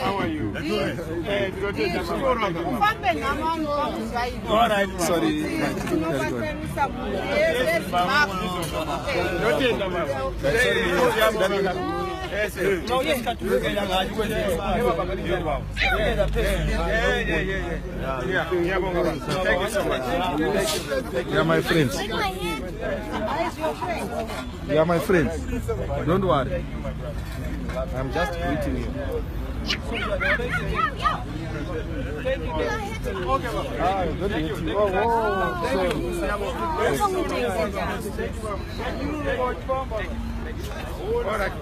How are you? All right, sorry. Thank you so much. You are my friends. You are my friends. Don't worry. I'm just greeting you. Ah, good to meet you. Oh, All right.